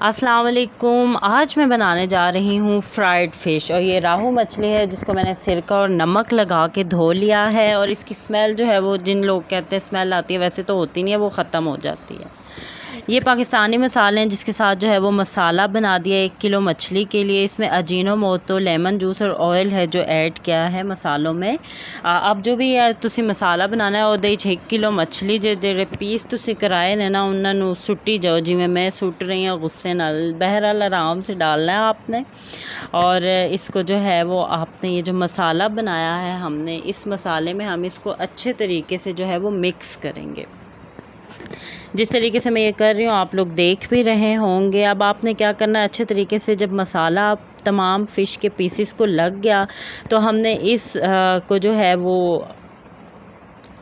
अस्सलाम वालेकुम। आज मैं बनाने जा रही हूँ फ्राइड फ़िश, और ये राहू मछली है जिसको मैंने सिरका और नमक लगा के धो लिया है। और इसकी स्मेल जो है वो, जिन लोग कहते हैं स्मेल आती है, वैसे तो होती नहीं है, वो ख़त्म हो जाती है। ये पाकिस्तानी मसाले हैं जिसके साथ जो है वो मसाला बना दिया 1 किलो मछली के लिए। इसमें अजीनोमोटो, लेमन जूस और ऑयल है जो ऐड किया है मसालों में। अब जो भी है तुसी मसाला बनाना है ਉਹਦੇ 1 किलो मछली ਜਿਹੜੇ पीस तुसी कराए ने ना उन्होंने सुट्टी जाओ, जिमें मैं सुट रही हूँ गुस्से नाल। बहरहाल आराम से डालना है आपने। और इसको जो है वो आपने ये जो मसाला बनाया है हमने, इस मसाले में हम इसको अच्छे तरीके से जो है वो मिक्स करेंगे। जिस तरीके से मैं ये कर रही हूँ आप लोग देख भी रहे होंगे। अब आपने क्या करना है, अच्छे तरीके से जब मसाला तमाम फ़िश के पीसेस को लग गया तो हमने इस को जो है वो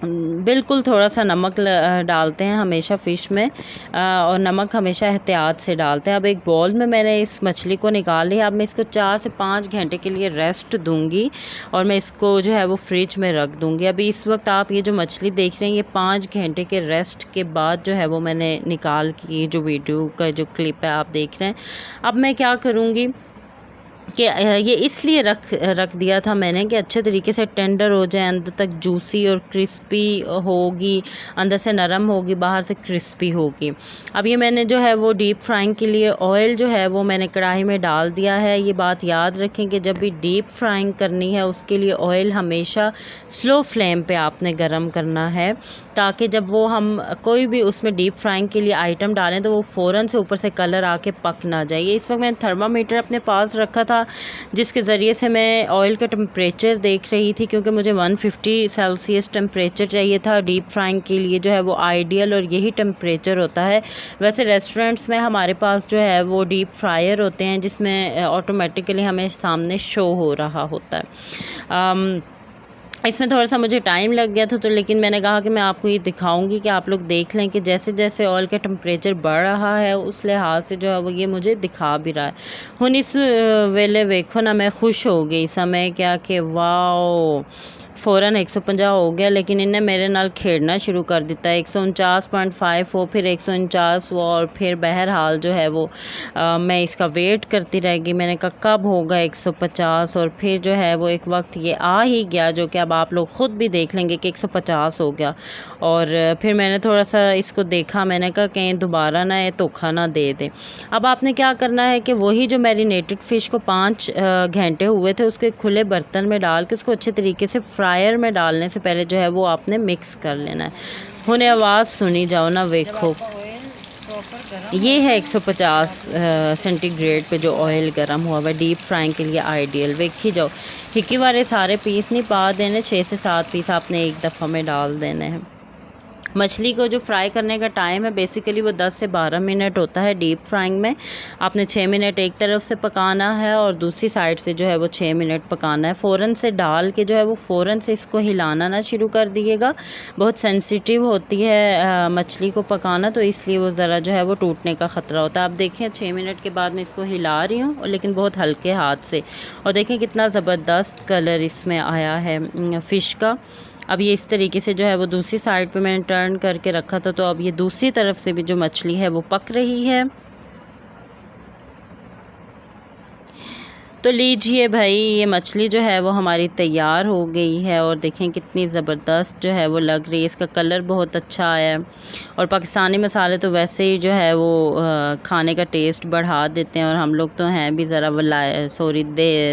बिल्कुल थोड़ा सा नमक डालते हैं हमेशा फ़िश में, और नमक हमेशा एहतियात से डालते हैं। अब एक बॉल में मैंने इस मछली को निकाल लिया। अब मैं इसको 4 से 5 घंटे के लिए रेस्ट दूंगी और मैं इसको जो है वो फ्रिज में रख दूंगी। अभी इस वक्त आप ये जो मछली देख रहे हैं, ये 5 घंटे के रेस्ट के बाद जो है वो मैंने निकाल की, जो वीडियो का जो क्लिप है आप देख रहे हैं। अब मैं क्या करूँगी कि ये इसलिए रख दिया था मैंने कि अच्छे तरीके से टेंडर हो जाए, अंदर तक जूसी और क्रिस्पी होगी, अंदर से नरम होगी, बाहर से क्रिस्पी होगी। अब ये मैंने जो है वो डीप फ्राइंग के लिए ऑयल जो है वो मैंने कढ़ाई में डाल दिया है। ये बात याद रखें कि जब भी डीप फ्राइंग करनी है उसके लिए ऑयल हमेशा स्लो फ्लेम पे आपने गरम करना है, ताकि जब वो हम कोई भी उसमें डीप फ्राइंग के लिए आइटम डालें तो वो फ़ौरन से ऊपर से कलर आके पक ना जाए। इस वक्त मैंने थर्मामीटर अपने पास रखा था जिसके ज़रिए से मैं ऑयल का टेम्परेचर देख रही थी, क्योंकि मुझे 150 सेल्सियस टेम्परेचर चाहिए था डीप फ्राइंग के लिए, जो है वो आइडियल और यही टेम्परेचर होता है। वैसे रेस्टोरेंट्स में हमारे पास जो है वो डीप फ्रायर होते हैं जिसमें ऑटोमेटिकली हमें सामने शो हो रहा होता है। इसमें थोड़ा सा मुझे टाइम लग गया था, तो लेकिन मैंने कहा कि मैं आपको ये दिखाऊंगी कि आप लोग देख लें कि जैसे जैसे ऑयल का टेम्परेचर बढ़ रहा है उस लिहाज से जो है वो ये मुझे दिखा भी रहा है। हुन इस वेले वेखो ना, मैं खुश हो गई समय क्या कि वाओ फ़ौरन 150 हो गया, लेकिन इन्हें मेरे नाल खेड़ना शुरू कर दिता है। 149.5 हो, फिर 149 हुआ, और फिर बहरहाल जो है वो मैं इसका वेट करती रह गई। मैंने कहा कब होगा 150, और फिर जो है वो एक वक्त ये आ ही गया, जो कि अब आप लोग ख़ुद भी देख लेंगे कि 150 हो गया। और फिर मैंने थोड़ा सा इसको देखा, मैंने कहा कहीं दोबारा ना ये धोखा ना दे दे। अब आपने क्या करना है कि वही जो मैरिनेटेड फ़िश को 5 घंटे हुए थे उसके खुले बर्तन में डाल के उसको अच्छे तरीके से फ्रायर में डालने से पहले जो है वो आपने मिक्स कर लेना है। उन्हें आवाज़ सुनी जाओ ना, देखो ये है 150 सेंटीग्रेड पे जो ऑयल गर्म हुआ हुआ डीप फ्राइंग के लिए आइडियल। देखी जाओ, हिकी वाले सारे पीस नहीं पा देने, 6 से 7 पीस आपने एक दफ़ा में डाल देने हैं। मछली को जो फ्राई करने का टाइम है बेसिकली वो 10 से 12 मिनट होता है डीप फ्राइंग में। आपने 6 मिनट एक तरफ से पकाना है और दूसरी साइड से जो है वो 6 मिनट पकाना है। फ़ौरन से डाल के जो है वो फ़ौरन से इसको हिलाना ना शुरू कर दिएगा। बहुत सेंसिटिव होती है मछली को पकाना, तो इसलिए वो ज़रा जो है वो टूटने का ख़तरा होता है। आप देखें 6 मिनट के बाद मैं इसको हिला रही हूँ, लेकिन बहुत हल्के हाथ से, और देखें कितना ज़बरदस्त कलर इसमें आया है फ़िश का। अब ये इस तरीके से जो है वो दूसरी साइड पे मैंने टर्न करके रखा था, तो अब ये दूसरी तरफ से भी जो मछली है वो पक रही है। तो लीजिए भाई, ये मछली जो है वो हमारी तैयार हो गई है, और देखें कितनी ज़बरदस्त जो है वो लग रही है। इसका कलर बहुत अच्छा आया है, और पाकिस्तानी मसाले तो वैसे ही जो है वो खाने का टेस्ट बढ़ा देते हैं, और हम लोग तो हैं भी ज़रा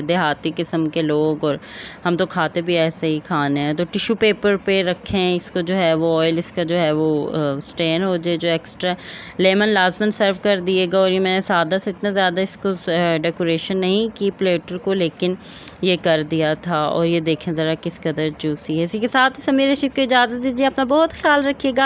देहाती किस्म के लोग, और हम तो खाते भी ऐसे ही खाने हैं। तो टिश्यू पेपर पे रखें इसको, जो है वो ऑयल इसका जो है वो स्टेन हो जाए, जो एक्स्ट्रा लेमन लाजमन सर्व कर दिएगा। और ये मैंने सादा से इतना ज़्यादा इसको डेकोरेशन नहीं की प्लेटर को, लेकिन ये कर दिया था। और ये देखें ज़रा किस कदर जूसी है। इसी के साथ ही समीर रशीद को इजाज़त दीजिए। अपना बहुत ख्याल रखिएगा।